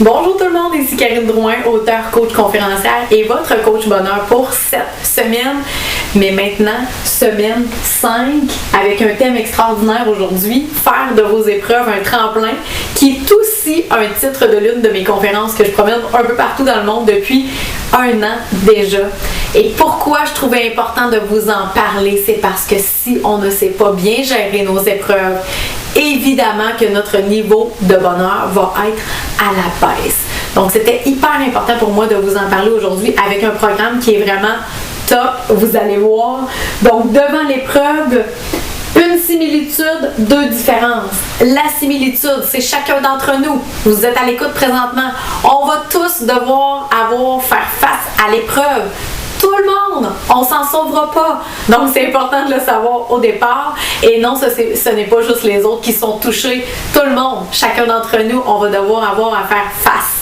Bonjour tout le monde, ici Karine Drouin, auteure, coach conférencière et votre coach bonheur pour cette semaine, mais maintenant semaine 5 avec un thème extraordinaire aujourd'hui, faire de vos épreuves un tremplin, qui est aussi un titre de l'une de mes conférences que je promène un peu partout dans le monde depuis un an déjà. Et pourquoi je trouvais important de vous en parler, c'est parce que si on ne sait pas bien gérer nos épreuves, évidemment que notre niveau de bonheur va être à la baisse. Donc, c'était hyper important pour moi de vous en parler aujourd'hui avec un programme qui est vraiment top, vous allez voir. Donc, devant l'épreuve, une similitude, deux différences. La similitude, c'est chacun d'entre nous. Vous êtes à l'écoute présentement. On va tous devoir faire face à l'épreuve. Tout le monde, on s'en sauvera pas. Donc, c'est important de le savoir au départ. Et non, ce n'est pas juste les autres qui sont touchés. Tout le monde, chacun d'entre nous, on va devoir avoir à faire face.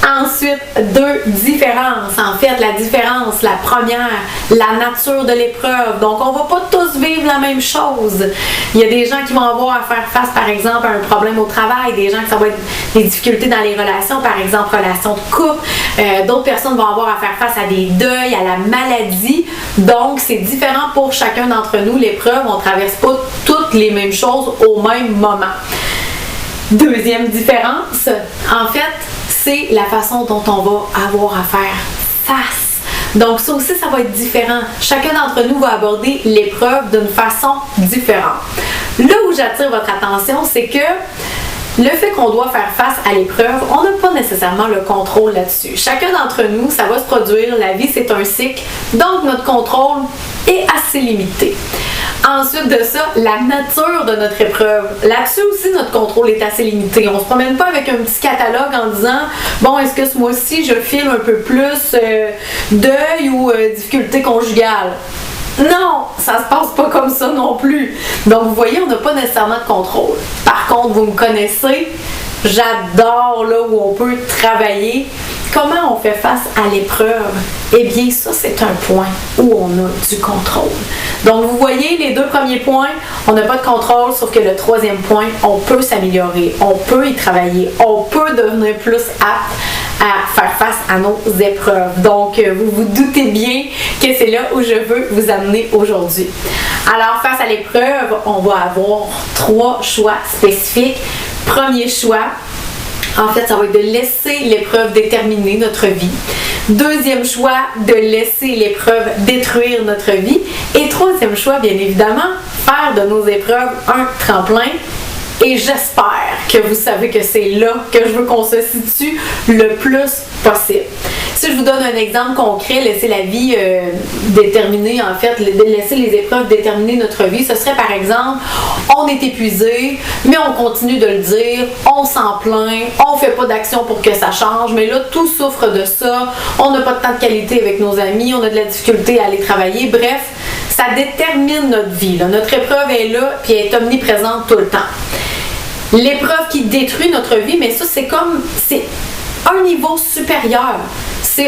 Ensuite, deux différences. En fait, la différence, la première, la nature de l'épreuve. Donc, on ne va pas tous vivre la même chose. Il y a des gens qui vont avoir à faire face, par exemple, à un problème au travail. Des gens que ça va être des difficultés dans les relations, par exemple, relations de couple. D'autres personnes vont avoir à faire face à des deuils, à la maladie. Donc, c'est différent pour chacun d'entre nous. L'épreuve, on ne traverse pas toutes les mêmes choses au même moment. Deuxième différence, en fait, c'est la façon dont on va avoir à faire face. Donc ça aussi, ça va être différent. Chacun d'entre nous va aborder l'épreuve d'une façon différente. Là où j'attire votre attention, c'est que le fait qu'on doit faire face à l'épreuve, on n'a pas nécessairement le contrôle là-dessus. Chacun d'entre nous, ça va se produire, la vie c'est un cycle, donc notre contrôle est assez limité. Ensuite de ça, la nature de notre épreuve. Là-dessus aussi, notre contrôle est assez limité. On ne se promène pas avec un petit catalogue en disant « Bon, est-ce que ce mois-ci, je file un peu plus deuil ou difficulté conjugale? » Non, ça se passe pas comme ça non plus. Donc, vous voyez, on n'a pas nécessairement de contrôle. Par contre, vous me connaissez, j'adore là où on peut travailler. Comment on fait face à l'épreuve? Eh bien, ça, c'est un point où on a du contrôle. Donc, vous voyez, les deux premiers points, on n'a pas de contrôle, sauf que le troisième point, on peut s'améliorer, on peut y travailler, on peut devenir plus apte à faire face à nos épreuves. Donc, vous vous doutez bien que c'est là où je veux vous amener aujourd'hui. Alors, face à l'épreuve, on va avoir trois choix spécifiques. Premier choix, en fait, ça va être de laisser l'épreuve déterminer notre vie. Deuxième choix, de laisser l'épreuve détruire notre vie. Et troisième choix, bien évidemment, faire de nos épreuves un tremplin. Et j'espère que vous savez que c'est là que je veux qu'on se situe le plus possible. Si je vous donne un exemple concret, laisser la vie déterminer, en fait, laisser les épreuves déterminer notre vie, ce serait par exemple, on est épuisé, mais on continue de le dire, on s'en plaint, on fait pas d'action pour que ça change, mais là, tout souffre de ça, on n'a pas de temps de qualité avec nos amis, on a de la difficulté à aller travailler, bref, ça détermine notre vie, là. Notre épreuve est là, puis elle est omniprésente tout le temps. L'épreuve qui détruit notre vie, mais ça, c'est un niveau supérieur.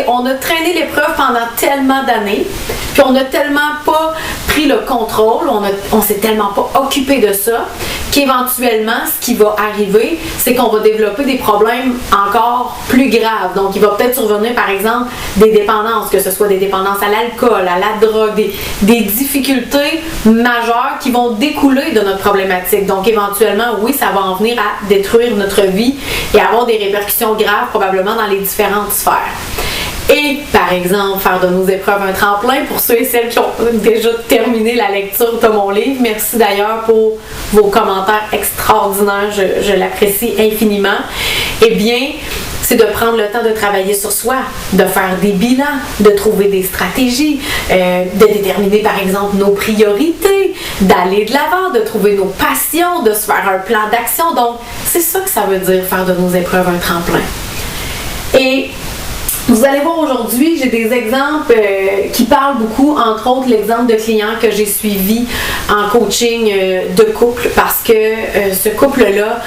On a traîné l'épreuve pendant tellement d'années, puis on n'a tellement pas pris le contrôle, on s'est tellement pas occupé de ça, qu'éventuellement, ce qui va arriver, c'est qu'on va développer des problèmes encore plus graves. Donc, il va peut-être survenir, par exemple, des dépendances, que ce soit des dépendances à l'alcool, à la drogue, des difficultés majeures qui vont découler de notre problématique. Donc, éventuellement, oui, ça va en venir à détruire notre vie et avoir des répercussions graves, probablement dans les différentes sphères. Et, par exemple, faire de nos épreuves un tremplin pour ceux et celles qui ont déjà terminé la lecture de mon livre. Merci d'ailleurs pour vos commentaires extraordinaires, je l'apprécie infiniment. Eh bien, c'est de prendre le temps de travailler sur soi, de faire des bilans, de trouver des stratégies, de déterminer par exemple nos priorités, d'aller de l'avant, de trouver nos passions, de se faire un plan d'action. Donc, c'est ça que ça veut dire faire de nos épreuves un tremplin. Et vous allez voir aujourd'hui, j'ai des exemples qui parlent beaucoup, entre autres l'exemple de clients que j'ai suivis en coaching de couple parce que ce couple-là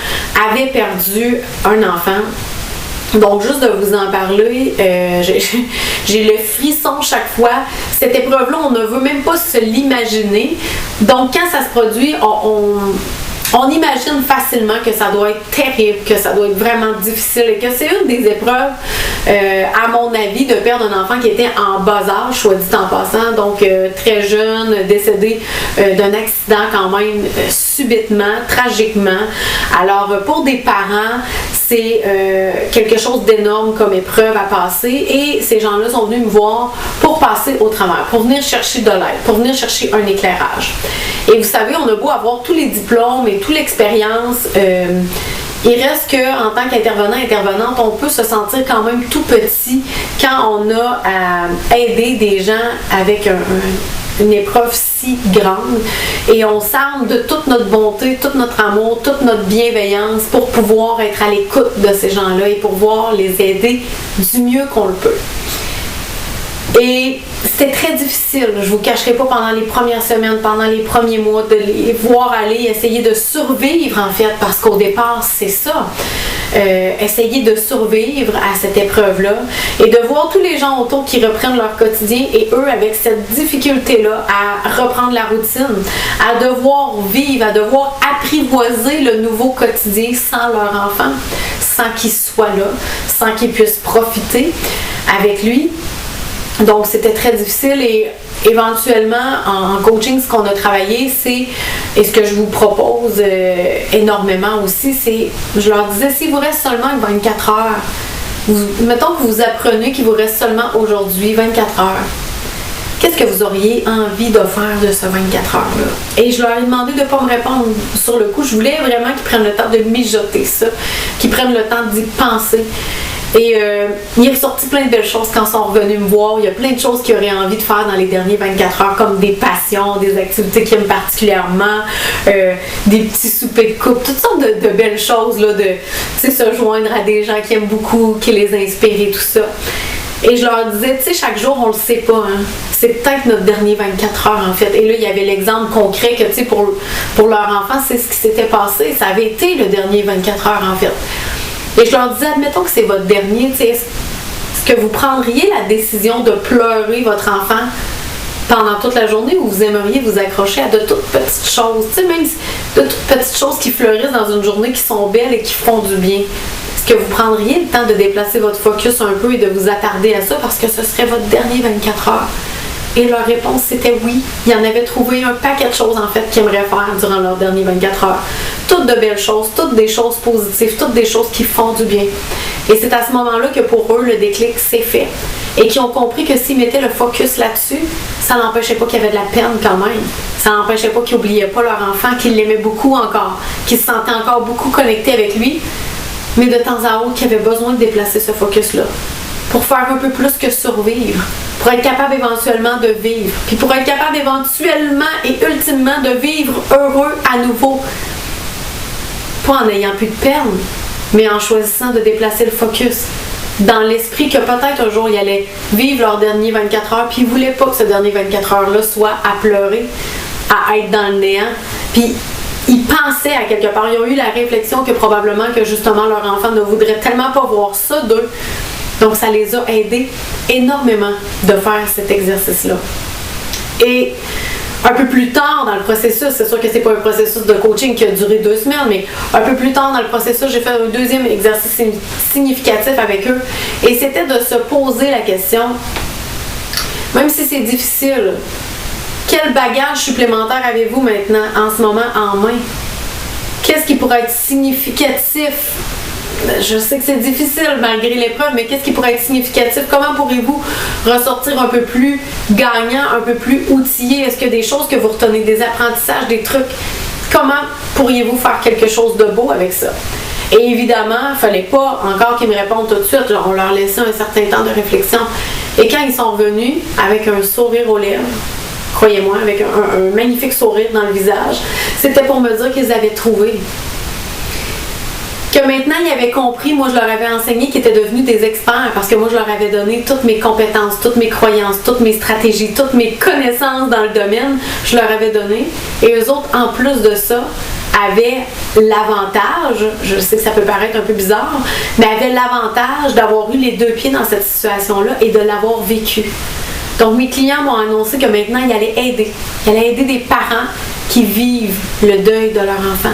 avait perdu un enfant. Donc, juste de vous en parler, j'ai le frisson chaque fois. Cette épreuve-là, on ne veut même pas se l'imaginer. Donc, quand ça se produit, on imagine facilement que ça doit être terrible, que ça doit être vraiment difficile et que c'est une des épreuves, à mon avis, de perdre un enfant qui était en bas âge, soit dit en passant, donc très jeune, décédé d'un accident quand même subitement, tragiquement. Alors pour des parents, c'est quelque chose d'énorme comme épreuve à passer et ces gens-là sont venus me voir pour passer au travers, pour venir chercher de l'aide, pour venir chercher un éclairage. Et vous savez, on a beau avoir tous les diplômes et toute l'expérience, il reste qu'en tant qu'intervenant, intervenante, on peut se sentir quand même tout petit quand on a à aider des gens avec une épreuve si grande et on s'arme de toute notre bonté, tout notre amour, toute notre bienveillance pour pouvoir être à l'écoute de ces gens-là et pour pouvoir les aider du mieux qu'on le peut. Et c'était très difficile, je vous cacherai pas, pendant les premières semaines, pendant les premiers mois, de les voir aller, essayer de survivre en fait, parce qu'au départ c'est ça, essayer de survivre à cette épreuve-là et de voir tous les gens autour qui reprennent leur quotidien et eux avec cette difficulté-là à reprendre la routine, à devoir vivre, à devoir apprivoiser le nouveau quotidien sans leur enfant, sans qu'ils soient là, sans qu'ils puissent profiter avec lui. Donc, c'était très difficile et éventuellement, en coaching, ce qu'on a travaillé, c'est, et ce que je vous propose énormément aussi, c'est, je leur disais, s'il vous reste seulement 24 heures, mettons que vous apprenez qu'il vous reste seulement aujourd'hui 24 heures, qu'est-ce que vous auriez envie de faire de ce 24 heures-là? Et je leur ai demandé de ne pas me répondre sur le coup. Je voulais vraiment qu'ils prennent le temps de mijoter ça, qu'ils prennent le temps d'y penser. Et il est ressorti plein de belles choses quand ils sont revenus me voir. Il y a plein de choses qu'ils auraient envie de faire dans les derniers 24 heures, comme des passions, des activités qu'ils aiment particulièrement, des petits soupers de couple, toutes sortes de belles choses, là, de se joindre à des gens qu'ils aiment beaucoup, qui les inspirent et tout ça. Et je leur disais, tu sais, chaque jour, on le sait pas, hein. C'est peut-être notre dernier 24 heures, en fait. Et là, il y avait l'exemple concret que, tu sais, pour leur enfant, c'est ce qui s'était passé. Ça avait été le dernier 24 heures, en fait. Et je leur disais, admettons que c'est votre dernier, tu sais, est-ce que vous prendriez la décision de pleurer votre enfant pendant toute la journée ou vous aimeriez vous accrocher à de toutes petites choses, tu sais, même de toutes petites choses qui fleurissent dans une journée, qui sont belles et qui font du bien? Est-ce que vous prendriez le temps de déplacer votre focus un peu et de vous attarder à ça parce que ce serait votre dernier 24 heures? Et leur réponse, c'était oui. Ils en avaient trouvé un paquet de choses, en fait, qu'ils aimeraient faire durant leurs derniers 24 heures. Toutes de belles choses, toutes des choses positives, toutes des choses qui font du bien. Et c'est à ce moment-là que pour eux, le déclic s'est fait. Et qu'ils ont compris que s'ils mettaient le focus là-dessus, ça n'empêchait pas qu'il y avait de la peine quand même. Ça n'empêchait pas qu'ils n'oubliaient pas leur enfant, qu'ils l'aimaient beaucoup encore, qu'ils se sentaient encore beaucoup connectés avec lui. Mais de temps à autre, qu'ils avaient besoin de déplacer ce focus-là. Pour faire un peu plus que survivre, pour être capable éventuellement de vivre, puis pour être capable éventuellement et ultimement de vivre heureux à nouveau. Pas en n'ayant plus de peine, mais en choisissant de déplacer le focus. Dans l'esprit que peut-être un jour ils allaient vivre leur dernier 24 heures, puis ils ne voulaient pas que ce dernier 24 heures-là soit à pleurer, à être dans le néant, puis ils pensaient à quelque part, ils ont eu la réflexion que probablement que justement leur enfant ne voudrait tellement pas voir ça d'eux. Donc, ça les a aidés énormément de faire cet exercice-là. Et un peu plus tard dans le processus, c'est sûr que c'est pas un processus de coaching qui a duré 2 semaines, mais un peu plus tard dans le processus, j'ai fait un deuxième exercice significatif avec eux. Et c'était de se poser la question, même si c'est difficile, quel bagage supplémentaire avez-vous maintenant, en ce moment, en main? Qu'est-ce qui pourrait être significatif? Je sais que c'est difficile malgré l'épreuve, mais qu'est-ce qui pourrait être significatif? Comment pourrez-vous ressortir un peu plus gagnant, un peu plus outillé? Est-ce qu'il y a des choses que vous retenez, des apprentissages, des trucs? Comment pourriez-vous faire quelque chose de beau avec ça? Et évidemment, il ne fallait pas encore qu'ils me répondent tout de suite. Genre, on leur laissait un certain temps de réflexion. Et quand ils sont revenus avec un sourire aux lèvres, croyez-moi, avec un magnifique sourire dans le visage, c'était pour me dire qu'ils avaient trouvé. Que maintenant, ils avaient compris, moi je leur avais enseigné qu'ils étaient devenus des experts parce que moi je leur avais donné toutes mes compétences, toutes mes croyances, toutes mes stratégies, toutes mes connaissances dans le domaine, je leur avais donné. Et eux autres, en plus de ça, avaient l'avantage, je sais que ça peut paraître un peu bizarre, mais avaient l'avantage d'avoir eu les 2 pieds dans cette situation-là et de l'avoir vécu. Donc mes clients m'ont annoncé que maintenant, ils allaient aider. Ils allaient aider des parents qui vivent le deuil de leur enfant.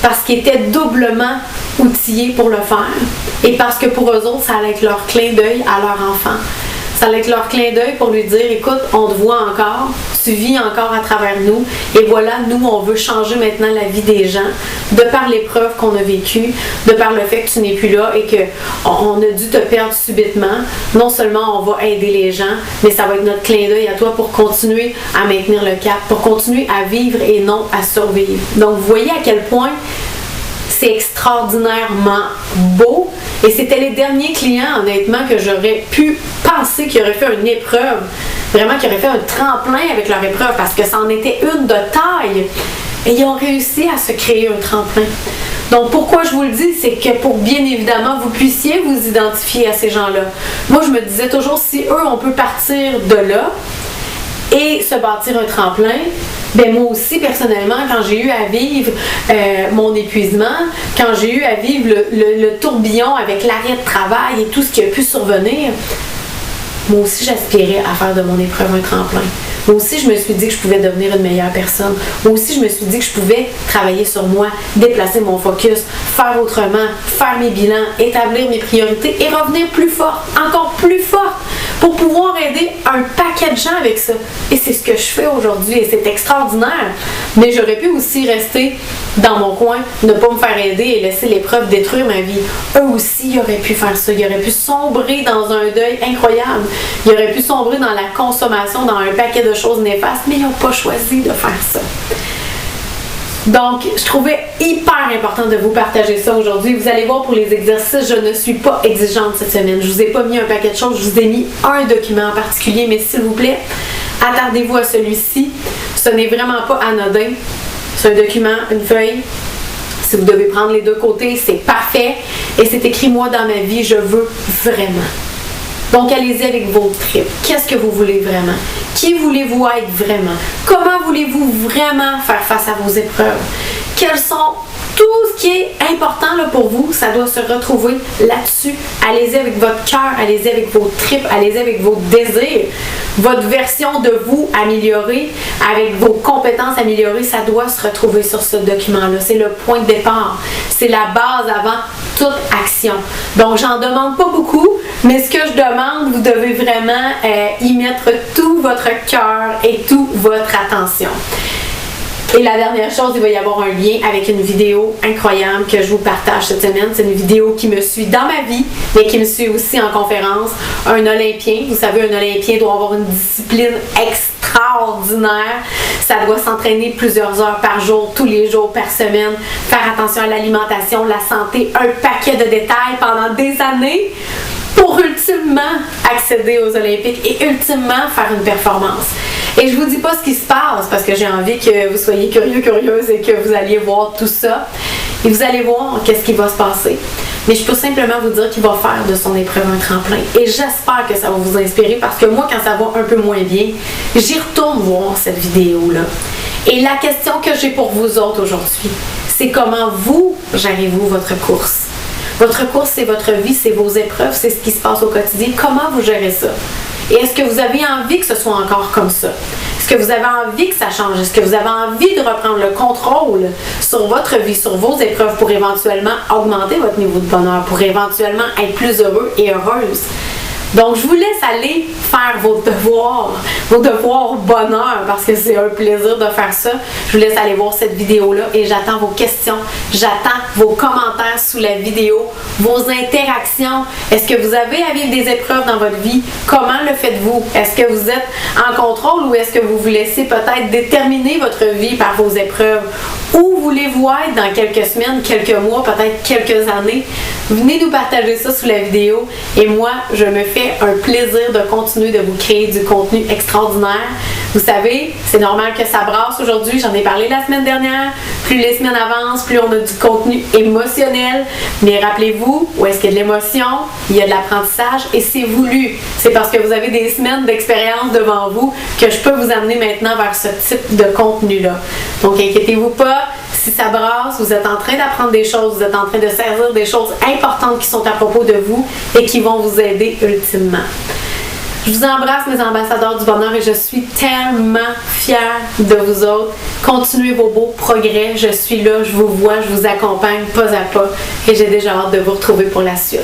parce qu'ils étaient doublement outillés pour le faire. Et parce que pour eux autres, ça allait être leur clin d'œil à leur enfant. Ça allait être leur clin d'œil pour lui dire, écoute, on te voit encore, tu vis encore à travers nous, et voilà, nous, on veut changer maintenant la vie des gens, de par l'épreuve qu'on a vécue, de par le fait que tu n'es plus là et qu'on a dû te perdre subitement. Non seulement on va aider les gens, mais ça va être notre clin d'œil à toi pour continuer à maintenir le cap, pour continuer à vivre et non à survivre. Donc, vous voyez à quel point c'est extraordinairement beau. Et c'était les derniers clients, honnêtement, que j'aurais pu penser qu'ils auraient fait une épreuve. Vraiment, qu'ils auraient fait un tremplin avec leur épreuve, parce que ça en était une de taille. Et ils ont réussi à se créer un tremplin. Donc, pourquoi je vous le dis, c'est que pour bien évidemment, vous puissiez vous identifier à ces gens-là. Moi, je me disais toujours, si eux, on peut partir de là et se bâtir un tremplin, ben moi aussi, personnellement, quand j'ai eu à vivre mon épuisement, quand j'ai eu à vivre le tourbillon avec l'arrêt de travail et tout ce qui a pu survenir, moi aussi, j'aspirais à faire de mon épreuve un tremplin. Moi aussi, je me suis dit que je pouvais devenir une meilleure personne. Moi aussi, je me suis dit que je pouvais travailler sur moi, déplacer mon focus, faire autrement, faire mes bilans, établir mes priorités et revenir plus forte, encore plus forte, pour pouvoir aider un paquet de gens avec ça. Et c'est ce que je fais aujourd'hui et c'est extraordinaire. Mais j'aurais pu aussi rester dans mon coin, ne pas me faire aider et laisser l'épreuve détruire ma vie. Eux aussi, ils auraient pu faire ça. Ils auraient pu sombrer dans un deuil incroyable. Ils auraient pu sombrer dans la consommation, dans un paquet de choses néfastes, mais ils n'ont pas choisi de faire ça. Donc, je trouvais hyper important de vous partager ça aujourd'hui. Vous allez voir pour les exercices, je ne suis pas exigeante cette semaine. Je vous ai pas mis un paquet de choses, je vous ai mis un document en particulier, mais s'il vous plaît, attardez-vous à celui-ci. Ce n'est vraiment pas anodin. C'est un document, une feuille. Si vous devez prendre les deux côtés, c'est parfait. Et c'est écrit « Moi, dans ma vie, je veux vraiment ». Donc, allez-y avec vos tripes. Qu'est-ce que vous voulez vraiment? Qui voulez-vous être vraiment? Comment voulez-vous vraiment faire face à vos épreuves? Quels sont tout ce qui est important là, pour vous? Ça doit se retrouver là-dessus. Allez-y avec votre cœur, allez-y avec vos tripes, allez-y avec vos désirs. Votre version de vous améliorée, avec vos compétences améliorées, ça doit se retrouver sur ce document-là. C'est le point de départ. C'est la base avant toute action. Donc, j'en demande pas beaucoup, mais ce que je demande, vous devez vraiment y mettre tout votre cœur et toute votre attention. Et la dernière chose, il va y avoir un lien avec une vidéo incroyable que je vous partage cette semaine. C'est une vidéo qui me suit dans ma vie, mais qui me suit aussi en conférence. Un Olympien, vous savez, un Olympien doit avoir une discipline extraordinaire. Ça doit s'entraîner plusieurs heures par jour, tous les jours, par semaine. Faire attention à l'alimentation, la santé, un paquet de détails pendant des années pour ultimement accéder aux Olympiques et ultimement faire une performance. Et je vous dis pas ce qui se passe parce que j'ai envie que vous soyez curieux, curieuse et que vous alliez voir tout ça. Et vous allez voir qu'est-ce qui va se passer. Mais je peux simplement vous dire qu'il va faire de son épreuve un tremplin. Et j'espère que ça va vous inspirer parce que moi, quand ça va un peu moins bien, j'y retourne voir cette vidéo-là. Et la question que j'ai pour vous autres aujourd'hui, c'est comment vous gérez-vous votre course? Votre course, c'est votre vie, c'est vos épreuves, c'est ce qui se passe au quotidien. Comment vous gérez ça? Et est-ce que vous avez envie que ce soit encore comme ça? Est-ce que vous avez envie que ça change? Est-ce que vous avez envie de reprendre le contrôle sur votre vie, sur vos épreuves pour éventuellement augmenter votre niveau de bonheur, pour éventuellement être plus heureux et heureuse? Donc, je vous laisse aller faire vos devoirs bonheur, parce que c'est un plaisir de faire ça. Je vous laisse aller voir cette vidéo-là et j'attends vos questions, j'attends vos commentaires sous la vidéo, vos interactions. Est-ce que vous avez à vivre des épreuves dans votre vie? Comment le faites-vous? Est-ce que vous êtes en contrôle ou est-ce que vous vous laissez peut-être déterminer votre vie par vos épreuves? Où voulez-vous être dans quelques semaines, quelques mois, peut-être quelques années? Venez nous partager ça sous la vidéo et moi, je me fais un plaisir de continuer de vous créer du contenu extraordinaire. Vous savez, c'est normal que ça brasse aujourd'hui. J'en ai parlé la semaine dernière. Plus les semaines avancent, plus on a du contenu émotionnel. Mais rappelez-vous, où est-ce qu'il y a de l'émotion, il y a de l'apprentissage et c'est voulu. C'est parce que vous avez des semaines d'expérience devant vous que je peux vous amener maintenant vers ce type de contenu-là. Donc, inquiétez-vous pas. Si ça brasse, vous êtes en train d'apprendre des choses, vous êtes en train de saisir des choses importantes qui sont à propos de vous et qui vont vous aider ultimement. Je vous embrasse, mes ambassadeurs du bonheur, et je suis tellement fière de vous autres. Continuez vos beaux progrès. Je suis là, je vous vois, je vous accompagne pas à pas, et j'ai déjà hâte de vous retrouver pour la suite.